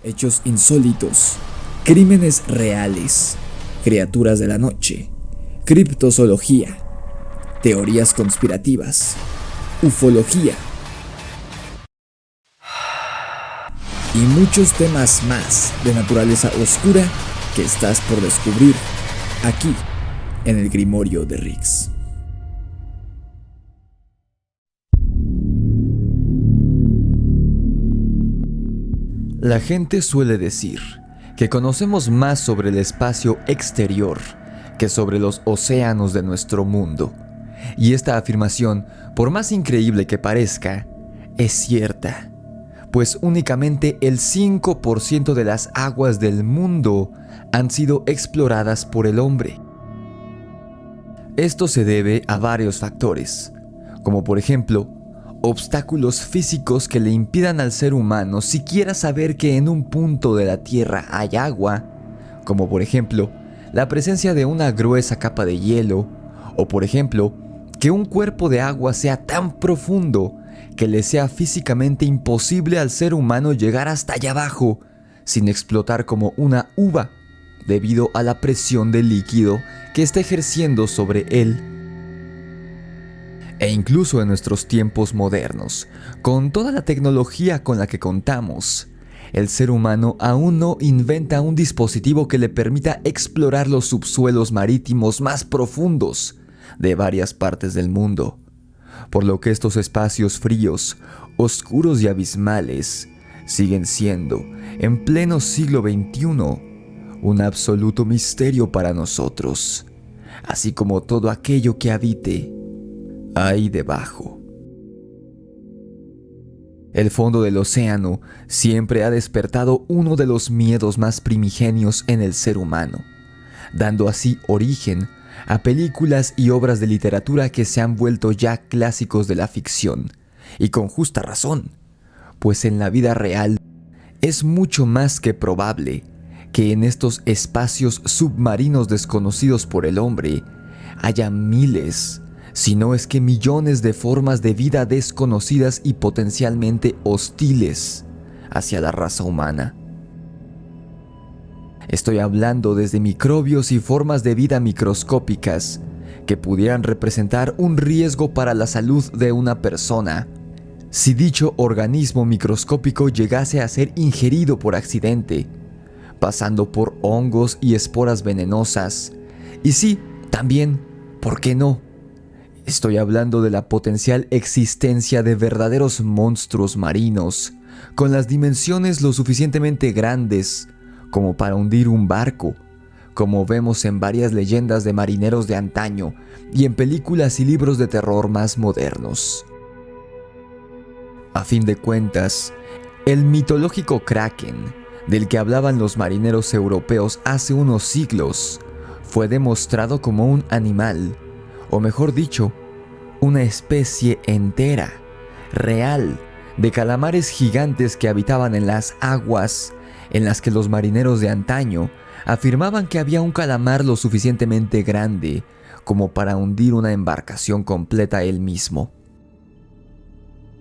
hechos insólitos, crímenes reales, criaturas de la noche, criptozoología, teorías conspirativas, ufología y muchos temas más de naturaleza oscura que estás por descubrir aquí en el Grimorio de Rix. La gente suele decir que conocemos más sobre el espacio exterior que sobre los océanos de nuestro mundo. Y esta afirmación, por más increíble que parezca, es cierta, pues únicamente el 5% de las aguas del mundo han sido exploradas por el hombre. Esto se debe a varios factores, como por ejemplo, obstáculos físicos que le impidan al ser humano siquiera saber que en un punto de la Tierra hay agua, como por ejemplo, la presencia de una gruesa capa de hielo, o por ejemplo, que un cuerpo de agua sea tan profundo que le sea físicamente imposible al ser humano llegar hasta allá abajo sin explotar como una uva debido a la presión del líquido que está ejerciendo sobre él. E incluso en nuestros tiempos modernos, con toda la tecnología con la que contamos, el ser humano aún no inventa un dispositivo que le permita explorar los subsuelos marítimos más profundos de varias partes del mundo, por lo que estos espacios fríos, oscuros y abismales siguen siendo, en pleno siglo XXI, un absoluto misterio para nosotros, así como todo aquello que habite ahí debajo. El fondo del océano siempre ha despertado uno de los miedos más primigenios en el ser humano, dando así origen a películas y obras de literatura que se han vuelto ya clásicos de la ficción, y con justa razón, pues en la vida real es mucho más que probable que en estos espacios submarinos desconocidos por el hombre haya miles, si no es que millones de formas de vida desconocidas y potencialmente hostiles hacia la raza humana. Estoy hablando desde microbios y formas de vida microscópicas que pudieran representar un riesgo para la salud de una persona si dicho organismo microscópico llegase a ser ingerido por accidente, pasando por hongos y esporas venenosas. Y sí, también, ¿por qué no? Estoy hablando de la potencial existencia de verdaderos monstruos marinos, con las dimensiones lo suficientemente grandes como para hundir un barco, como vemos en varias leyendas de marineros de antaño y en películas y libros de terror más modernos. A fin de cuentas, el mitológico Kraken, del que hablaban los marineros europeos hace unos siglos, fue demostrado como un animal, o mejor dicho, una especie entera, real, de calamares gigantes que habitaban en las aguas en las que los marineros de antaño afirmaban que había un calamar lo suficientemente grande como para hundir una embarcación completa él mismo.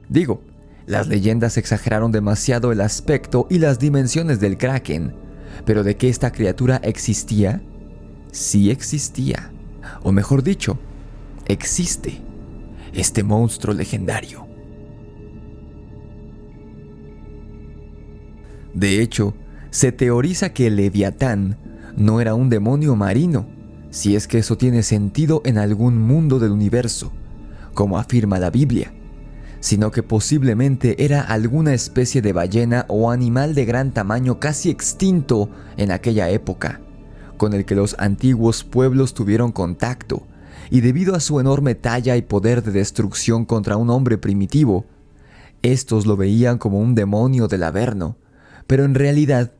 Digo, las leyendas exageraron demasiado el aspecto y las dimensiones del Kraken, pero de que esta criatura existía, sí existía, o mejor dicho, existe este monstruo legendario. De hecho, se teoriza que el Leviatán no era un demonio marino, si es que eso tiene sentido en algún mundo del universo, como afirma la Biblia, sino que posiblemente era alguna especie de ballena o animal de gran tamaño casi extinto en aquella época, con el que los antiguos pueblos tuvieron contacto, y debido a su enorme talla y poder de destrucción contra un hombre primitivo, estos lo veían como un demonio del Averno, pero en realidad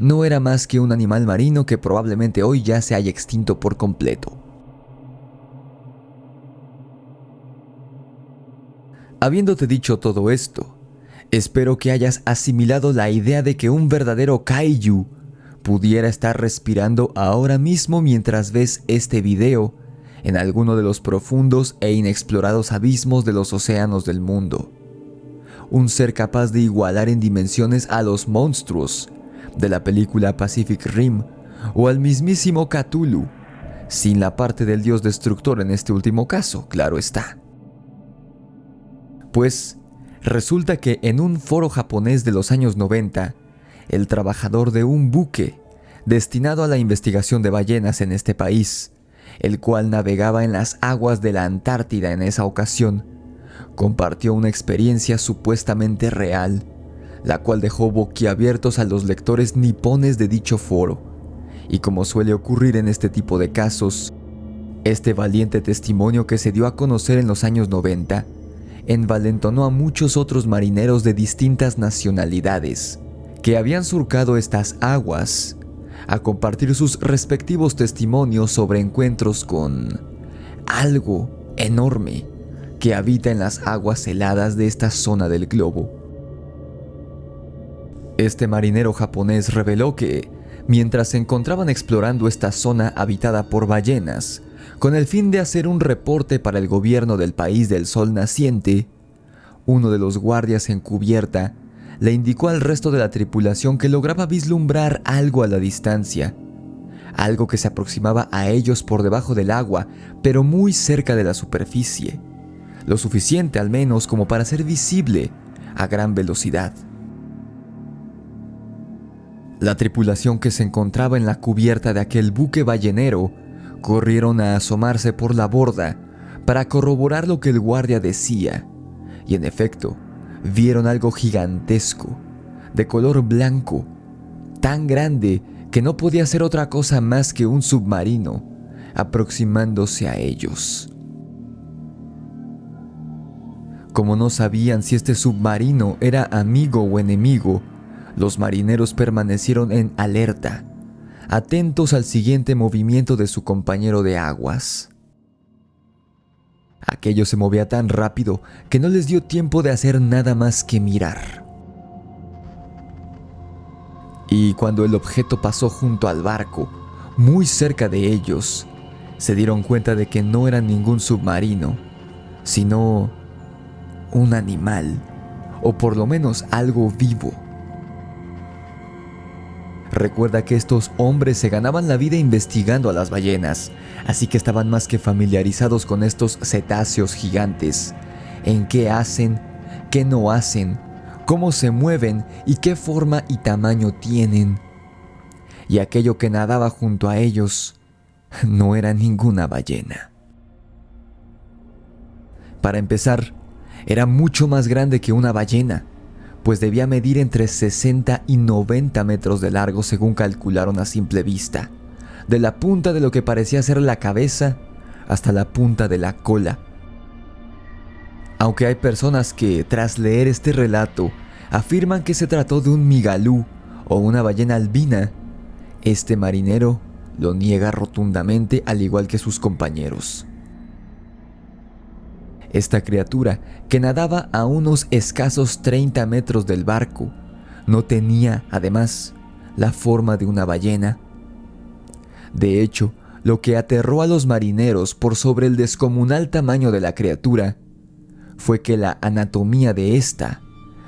no era más que un animal marino que probablemente hoy ya se haya extinto por completo. Habiéndote dicho todo esto, espero que hayas asimilado la idea de que un verdadero kaiju pudiera estar respirando ahora mismo mientras ves este video en alguno de los profundos e inexplorados abismos de los océanos del mundo. Un ser capaz de igualar en dimensiones a los monstruos de la película Pacific Rim, o al mismísimo Cthulhu, sin la parte del dios destructor en este último caso, claro está. Pues resulta que en un foro japonés de los años 90, el trabajador de un buque destinado a la investigación de ballenas en este país, el cual navegaba en las aguas de la Antártida en esa ocasión, compartió una experiencia supuestamente real, la cual dejó boquiabiertos a los lectores nipones de dicho foro. Y como suele ocurrir en este tipo de casos, este valiente testimonio que se dio a conocer en los años 90 envalentonó a muchos otros marineros de distintas nacionalidades que habían surcado estas aguas a compartir sus respectivos testimonios sobre encuentros con algo enorme que habita en las aguas heladas de esta zona del globo. Este marinero japonés reveló que, mientras se encontraban explorando esta zona habitada por ballenas, con el fin de hacer un reporte para el gobierno del país del sol naciente, uno de los guardias en cubierta le indicó al resto de la tripulación que lograba vislumbrar algo a la distancia, algo que se aproximaba a ellos por debajo del agua, pero muy cerca de la superficie, lo suficiente al menos como para ser visible a gran velocidad. La tripulación que se encontraba en la cubierta de aquel buque ballenero corrieron a asomarse por la borda para corroborar lo que el guardia decía, y en efecto, vieron algo gigantesco, de color blanco, tan grande que no podía ser otra cosa más que un submarino, aproximándose a ellos. Como no sabían si este submarino era amigo o enemigo, los marineros permanecieron en alerta, atentos al siguiente movimiento de su compañero de aguas. Aquello se movía tan rápido que no les dio tiempo de hacer nada más que mirar. Y cuando el objeto pasó junto al barco, muy cerca de ellos, se dieron cuenta de que no era ningún submarino, sino un animal, o por lo menos algo vivo. Recuerda que estos hombres se ganaban la vida investigando a las ballenas, así que estaban más que familiarizados con estos cetáceos gigantes, en qué hacen, qué no hacen, cómo se mueven y qué forma y tamaño tienen. Y aquello que nadaba junto a ellos no era ninguna ballena. Para empezar, era mucho más grande que una ballena, pues debía medir entre 60 y 90 metros de largo según calcularon a simple vista, de la punta de lo que parecía ser la cabeza hasta la punta de la cola. Aunque hay personas que, tras leer este relato, afirman que se trató de un migalú o una ballena albina, este marinero lo niega rotundamente, al igual que sus compañeros. Esta criatura, que nadaba a unos escasos 30 metros del barco, no tenía, además, la forma de una ballena. De hecho, lo que aterró a los marineros por sobre el descomunal tamaño de la criatura fue que la anatomía de esta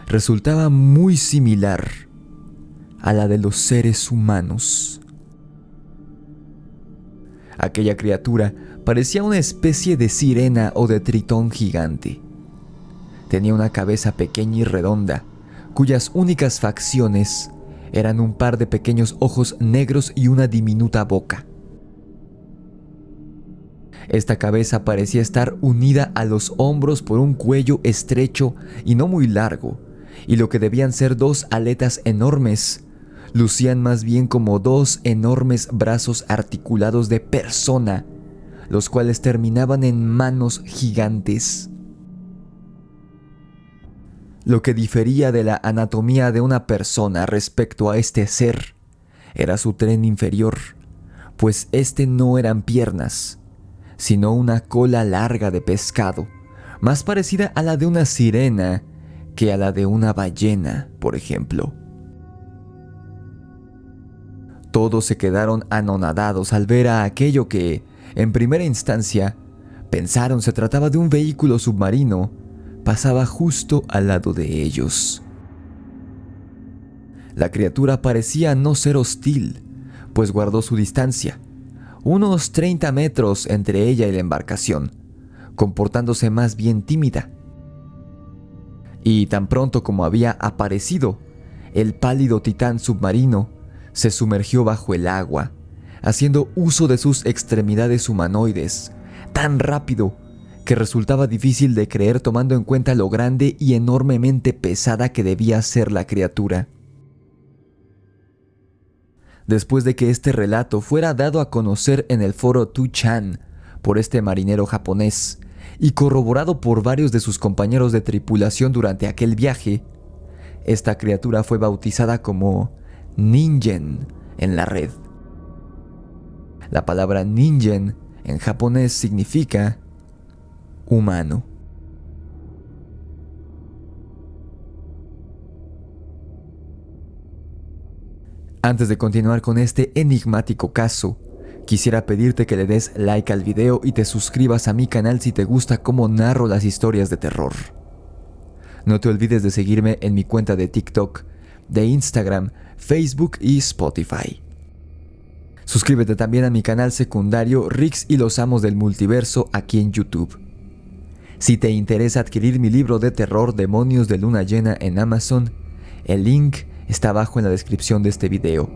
resultaba muy similar a la de los seres humanos. Aquella criatura parecía una especie de sirena o de tritón gigante. Tenía una cabeza pequeña y redonda, cuyas únicas facciones eran un par de pequeños ojos negros y una diminuta boca. Esta cabeza parecía estar unida a los hombros por un cuello estrecho y no muy largo, y lo que debían ser dos aletas enormes lucían más bien como dos enormes brazos articulados de persona, los cuales terminaban en manos gigantes. Lo que difería de la anatomía de una persona respecto a este ser era su tren inferior, pues este no eran piernas, sino una cola larga de pescado, más parecida a la de una sirena que a la de una ballena, por ejemplo. Todos se quedaron anonadados al ver a aquello que, en primera instancia, pensaron se trataba de un vehículo submarino, pasaba justo al lado de ellos. La criatura parecía no ser hostil, pues guardó su distancia, unos 30 metros entre ella y la embarcación, comportándose más bien tímida. Y tan pronto como había aparecido, el pálido titán submarino se sumergió bajo el agua, haciendo uso de sus extremidades humanoides, tan rápido que resultaba difícil de creer tomando en cuenta lo grande y enormemente pesada que debía ser la criatura. Después de que este relato fuera dado a conocer en el foro 2chan por este marinero japonés y corroborado por varios de sus compañeros de tripulación durante aquel viaje, esta criatura fue bautizada como Ningen en la red. La palabra Ningen en japonés significa humano. Antes de continuar con este enigmático caso, quisiera pedirte que le des like al video y te suscribas a mi canal si te gusta cómo narro las historias de terror. No te olvides de seguirme en mi cuenta de TikTok, de Instagram, Facebook y Spotify. Suscríbete también a mi canal secundario Rix y los Amos del Multiverso aquí en YouTube. Si te interesa adquirir mi libro de terror Demonios de Luna Llena en Amazon, el link está abajo en la descripción de este video.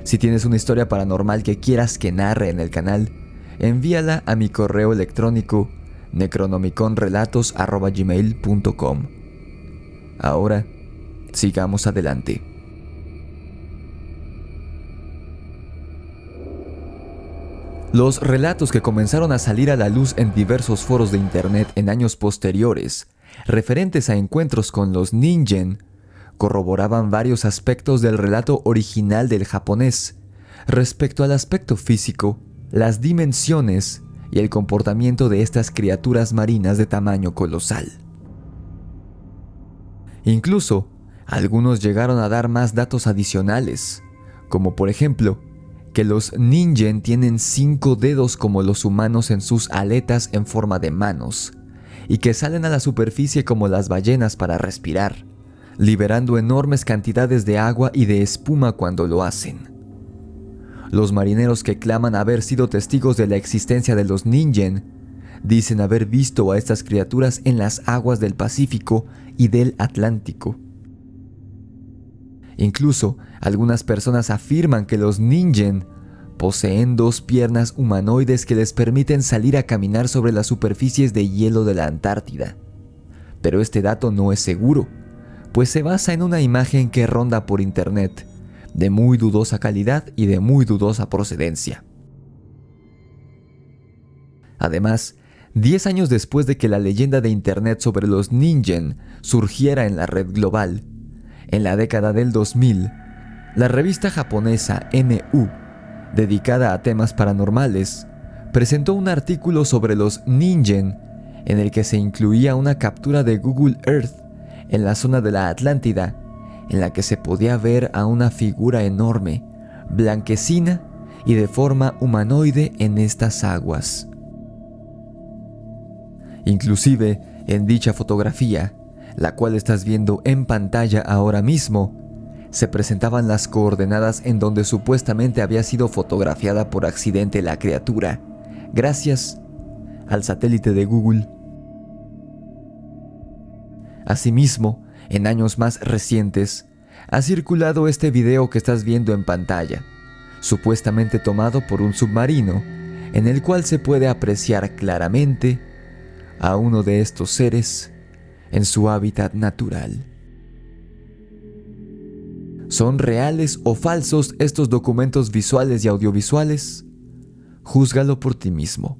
Si tienes una historia paranormal que quieras que narre en el canal, envíala a mi correo electrónico necronomiconrelatos@gmail.com. Ahora, sigamos adelante. Los relatos que comenzaron a salir a la luz en diversos foros de internet en años posteriores, referentes a encuentros con los Ningen, corroboraban varios aspectos del relato original del japonés, respecto al aspecto físico, las dimensiones y el comportamiento de estas criaturas marinas de tamaño colosal. Incluso, algunos llegaron a dar más datos adicionales, como por ejemplo, que los Ningen tienen 5 dedos como los humanos en sus aletas en forma de manos, y que salen a la superficie como las ballenas para respirar, liberando enormes cantidades de agua y de espuma cuando lo hacen. Los marineros que claman haber sido testigos de la existencia de los Ningen dicen haber visto a estas criaturas en las aguas del Pacífico y del Atlántico. Incluso, algunas personas afirman que los Ningen poseen 2 piernas humanoides que les permiten salir a caminar sobre las superficies de hielo de la Antártida. Pero este dato no es seguro, pues se basa en una imagen que ronda por internet, de muy dudosa calidad y de muy dudosa procedencia. Además, 10 años después de que la leyenda de internet sobre los Ningen surgiera en la red global, en la década del 2000, la revista japonesa MU, dedicada a temas paranormales, presentó un artículo sobre los Ningen en el que se incluía una captura de Google Earth en la zona de la Atlántida, en la que se podía ver a una figura enorme, blanquecina y de forma humanoide en estas aguas. Inclusive, en dicha fotografía, la cual estás viendo en pantalla ahora mismo, se presentaban las coordenadas en donde supuestamente había sido fotografiada por accidente la criatura, gracias al satélite de Google. Asimismo, en años más recientes, ha circulado este video que estás viendo en pantalla, supuestamente tomado por un submarino, en el cual se puede apreciar claramente a uno de estos seres en su hábitat natural. ¿Son reales o falsos estos documentos visuales y audiovisuales? Júzgalo por ti mismo.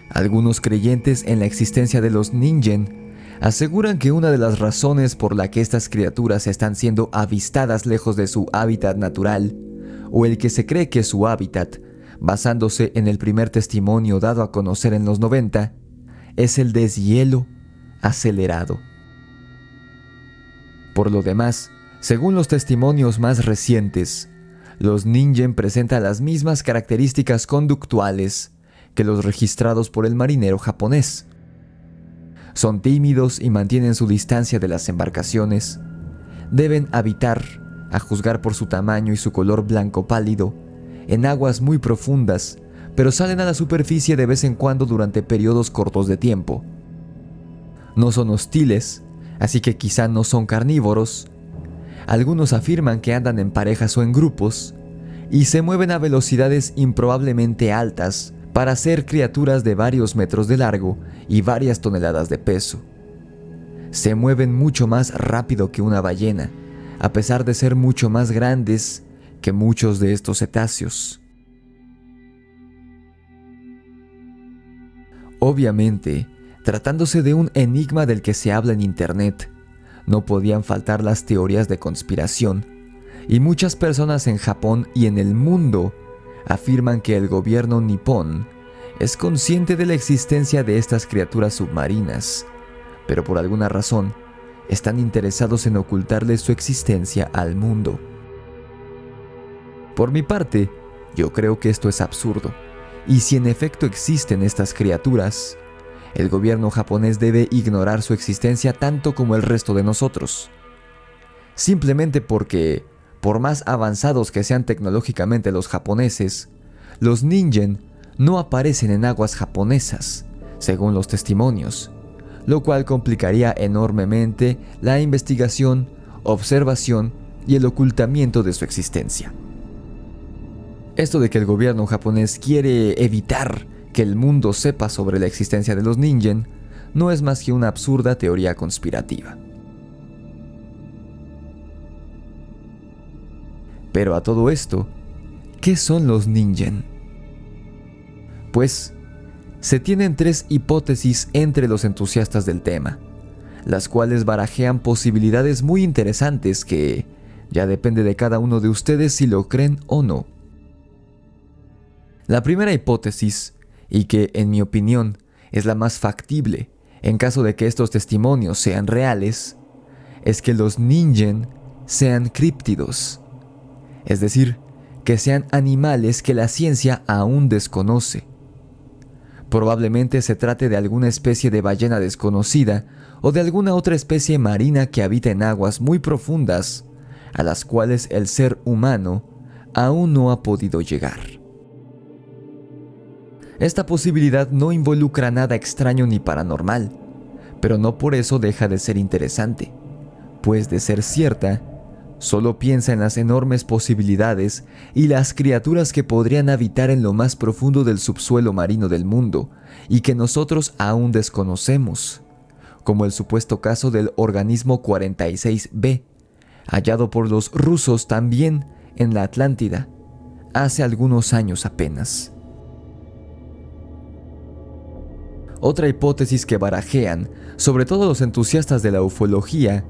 Algunos creyentes en la existencia de los Ningen aseguran que una de las razones por la que estas criaturas están siendo avistadas lejos de su hábitat natural, o el que se cree que es su hábitat, basándose en el primer testimonio dado a conocer en los 90, es el deshielo acelerado. Por lo demás, según los testimonios más recientes, los Ningen presentan las mismas características conductuales que los registrados por el marinero japonés. Son tímidos y mantienen su distancia de las embarcaciones. Deben habitar, a juzgar por su tamaño y su color blanco pálido, en aguas muy profundas, pero salen a la superficie de vez en cuando durante periodos cortos de tiempo. No son hostiles, así que quizá no son carnívoros. Algunos afirman que andan en parejas o en grupos, y se mueven a velocidades improbablemente altas para ser criaturas de varios metros de largo y varias toneladas de peso. Se mueven mucho más rápido que una ballena, a pesar de ser mucho más grandes que muchos de estos cetáceos. Obviamente, tratándose de un enigma del que se habla en Internet, no podían faltar las teorías de conspiración, y muchas personas en Japón y en el mundo afirman que el gobierno nipón es consciente de la existencia de estas criaturas submarinas, pero por alguna razón están interesados en ocultarle su existencia al mundo. Por mi parte, yo creo que esto es absurdo, y si en efecto existen estas criaturas, el gobierno japonés debe ignorar su existencia tanto como el resto de nosotros. Simplemente porque, por más avanzados que sean tecnológicamente los japoneses, los ningen no aparecen en aguas japonesas, según los testimonios, lo cual complicaría enormemente la investigación, observación y el ocultamiento de su existencia. Esto de que el gobierno japonés quiere evitar que el mundo sepa sobre la existencia de los ningen no es más que una absurda teoría conspirativa. Pero a todo esto, ¿qué son los ningen? Pues, se tienen tres hipótesis entre los entusiastas del tema, las cuales barajean posibilidades muy interesantes que ya depende de cada uno de ustedes si lo creen o no. La primera hipótesis, y que en mi opinión es la más factible en caso de que estos testimonios sean reales, es que los ningen sean críptidos, es decir, que sean animales que la ciencia aún desconoce. Probablemente se trate de alguna especie de ballena desconocida o de alguna otra especie marina que habita en aguas muy profundas, a las cuales el ser humano aún no ha podido llegar. Esta posibilidad no involucra nada extraño ni paranormal, pero no por eso deja de ser interesante, pues de ser cierta, solo piensa en las enormes posibilidades y las criaturas que podrían habitar en lo más profundo del subsuelo marino del mundo y que nosotros aún desconocemos, como el supuesto caso del organismo 46B, hallado por los rusos también en la Atlántida, hace algunos años apenas. Otra hipótesis que barajean, sobre todo los entusiastas de la ufología,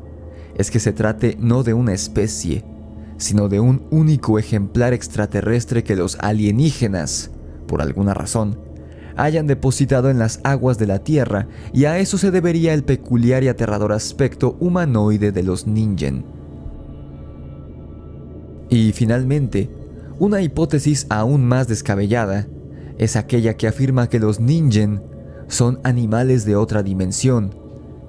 es que se trate no de una especie, sino de un único ejemplar extraterrestre que los alienígenas, por alguna razón, hayan depositado en las aguas de la Tierra, y a eso se debería el peculiar y aterrador aspecto humanoide de los ningen. Y finalmente, una hipótesis aún más descabellada es aquella que afirma que los ningen son animales de otra dimensión,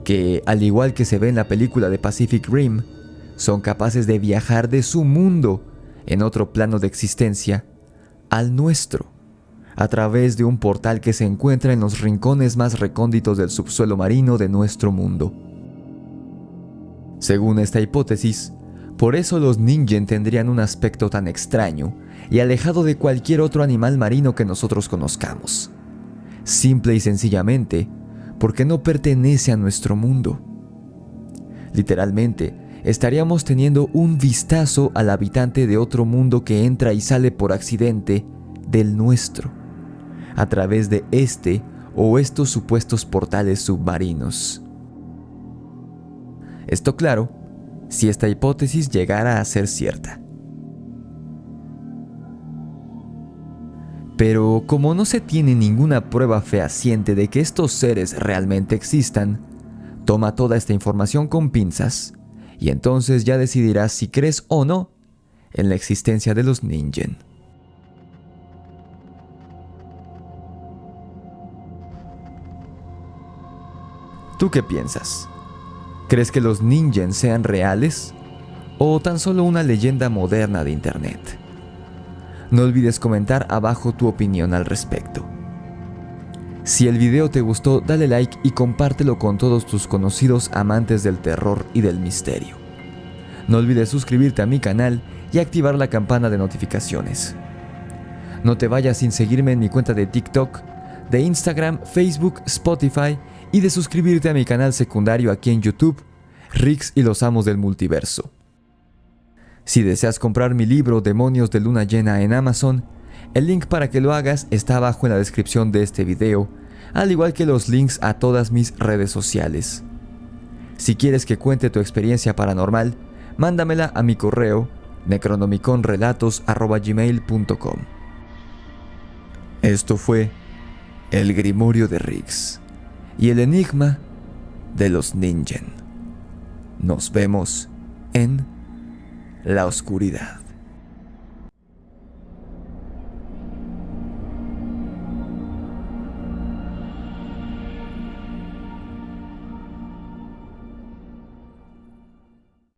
que, al igual que se ve en la película de Pacific Rim, son capaces de viajar de su mundo, en otro plano de existencia, al nuestro, a través de un portal que se encuentra en los rincones más recónditos del subsuelo marino de nuestro mundo. Según esta hipótesis, por eso los ningen tendrían un aspecto tan extraño y alejado de cualquier otro animal marino que nosotros conozcamos. Simple y sencillamente, porque no pertenece a nuestro mundo. Literalmente, estaríamos teniendo un vistazo al habitante de otro mundo que entra y sale por accidente del nuestro, a través de este o estos supuestos portales submarinos. Esto claro, si esta hipótesis llegara a ser cierta. Pero como no se tiene ninguna prueba fehaciente de que estos seres realmente existan, toma toda esta información con pinzas y entonces ya decidirás si crees o no en la existencia de los ningen. ¿Tú qué piensas? ¿Crees que los Ningen sean reales o tan solo una leyenda moderna de internet? No olvides comentar abajo tu opinión al respecto. Si el video te gustó, dale like y compártelo con todos tus conocidos amantes del terror y del misterio. No olvides suscribirte a mi canal y activar la campana de notificaciones. No te vayas sin seguirme en mi cuenta de TikTok, de Instagram, Facebook, Spotify y de suscribirte a mi canal secundario aquí en YouTube, Rix y los Amos del Multiverso. Si deseas comprar mi libro Demonios de Luna Llena en Amazon, el link para que lo hagas está abajo en la descripción de este video, al igual que los links a todas mis redes sociales. Si quieres que cuente tu experiencia paranormal, mándamela a mi correo necronomiconrelatos@gmail.com. Esto fue el Grimorio de Rix y el enigma de los Ningen. Nos vemos en la oscuridad.